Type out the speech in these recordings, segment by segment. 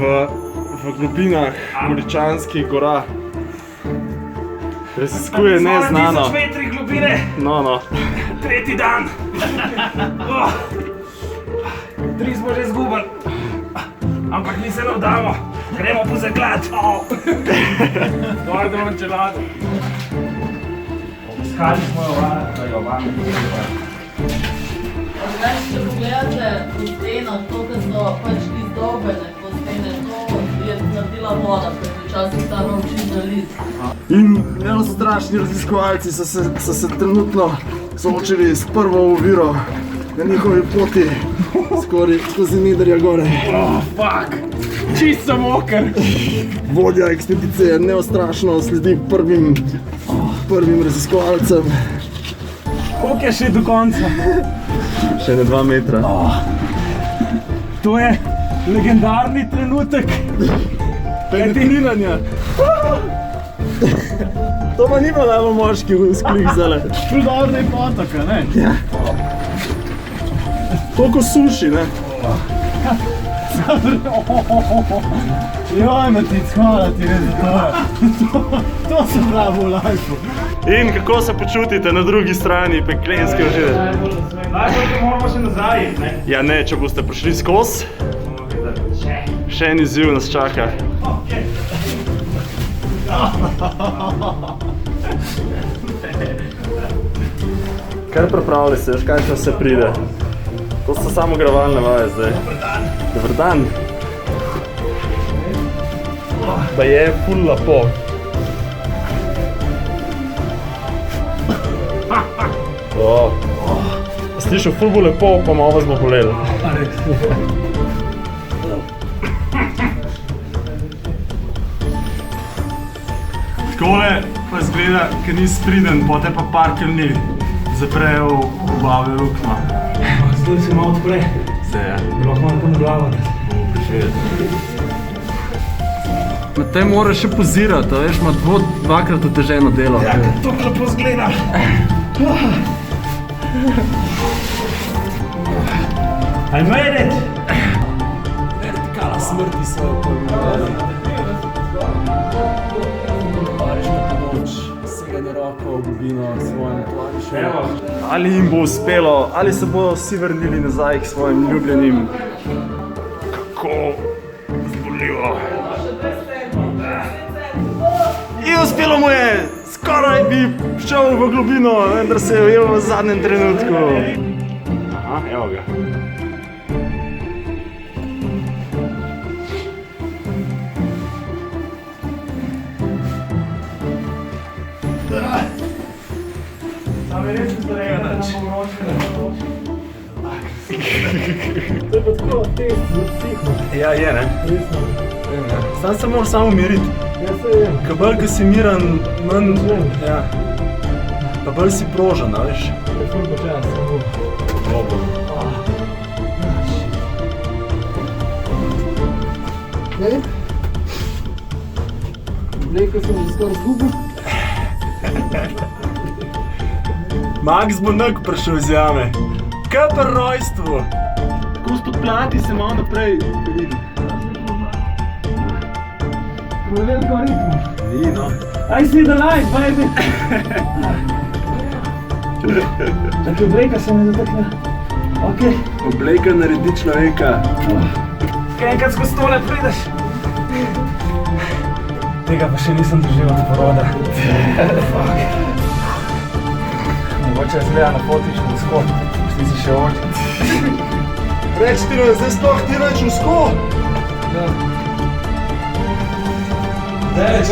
v globinah Goričanskih gora. Raziskuje neznano. 1000 metrih globine. No. Tretji dan. 3 smo že zgubili. Ampak mi se ne vdamo. Gremo po zaklad. Dor dom čelado. Obiskali smo jo vam. Če pogledate po stenah, to, kar so pač izdobene po stene, to je naredila voda, ker je včasih stano oči zalit. In strašni raziskovalci so se trenutno soočili s prvo oviro na njihovi poti skozi Nidarja gore. Fuck! Čist sem moker! Vodja ekspedicije neustrašno sledi prvim raziskovalcem. Koliko je še do konca? Še ne 2 metra. To je legendarni trenutek. Penetriranja. To pa ni bilo najbolj moški vzklik zdajle. Ful dobro je potoka, ne? Ja. Toliko suši, ne? Joj, Matic, hvala ti res za to. To sem pravo v lajfu. In kako se počutite na drugi strani peklenske ožine? Najbolj to moramo še nazaj, ne? Ja ne, če boste prišli skozi, še en izziv nas čaka. Kar pripravljaj se, veš kaj se pride. To so samo gravalne vaje zdaj. Dobar dan. Pa je ful lepo. Slišal, ful bo lepo, pa malo vas bo bolelo. Takole pa izgleda, ker nisi priden, potem pa parker ni zaprejo v glavi rukno. Zdaj se malo odpre. Se je. Bi lahko malo tam glavo. Bomo prišli. Na tem moraš še pozirati, veš, ima dvakrat oteženo delo. Ja, to lepo zgleda. I made it! Vertikala smrti so pojmovali. Pariška pomoč, seganje roko v globino svojemu tovarišu. Ali jim bo uspelo, ali se bodo vsi vrnili nazaj k svojim ljubljenim. Kako zboljivo. In uspelo mu je! Skoraj bi šel v globino, vendar se je ujel v zadnjem trenutku. Aha, evo ga. Sam je reči, da je nač. To je pa tako test za psiho. Ja, je, ne? Sam se moraš samo umiriti. Ja, se je. Ko bolj, ko si miran, manj... Ja. Pa bolj si prožen, a veš? Je ful počas, samo. Dobro. Ne? Obleko sem že skoraj zgubil. Max bo nog prišel iz jame. Kaj pa rojstvo? Tako spodplati se malo naprej vidi. V veliko ritmu. Ni, no. I see the light, baby! Čakaj, obleka se me zatakne. Okej. Obleka naredi človeka. Kaj enkrat skozi tole prideš? Tega pa še nisem doživel do poroda. Mogoče je zgleda na fotični vzhod, šli si še oči. Reč ti, zdaj sploh ti reč usko. Zdaj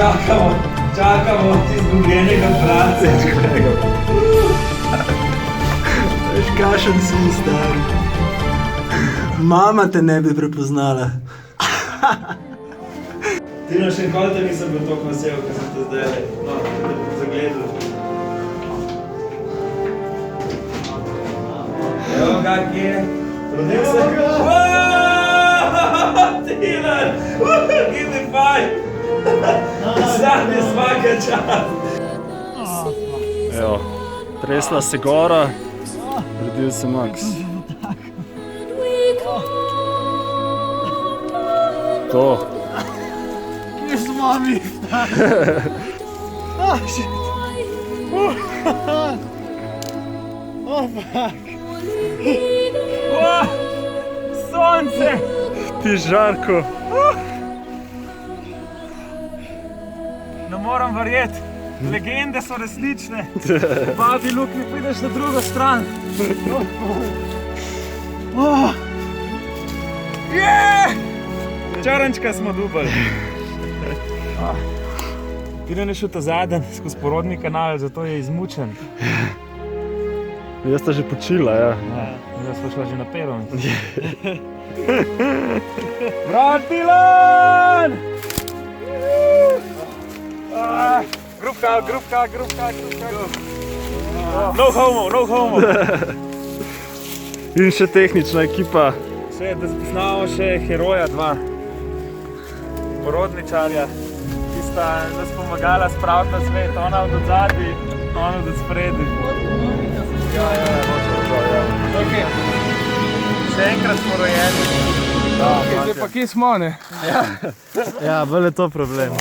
čakamo izgubljenega bratca. Veš, kašen si, star. Mama te ne bi prepoznala. Tina, še nikoli te nisem bil toliko vesel, ko sem te zdaj zagledal. Evo ga, kje je? Rodil se. Tina! Give me five! Sam je svaka čast! Evo, tresla se gora, rodil se Max. To. Kje smo mi? Sonce! Ti žarko. Ne moram verjeti, legende so resnične. Babi Luk, ne prideš na drugo stran. Čarančka smo dubali. Tiran je šel ta zadnji skozi porodni kanal, zato je izmučen. Jaz sta že počila, ja. Jaz smo šla že na peron. Brat Tilan! Grupka. No homo. In še tehnična ekipa. Še, da spoznamo še heroja dva. Porodničarja, ki sta nas pomagala spraviti na svet. Ona od odzadaj, ona od spredi. Ja, okay. Še enkrat smo rojeni. Zdaj pa kje smo, ne? Ja, bolj je to problem.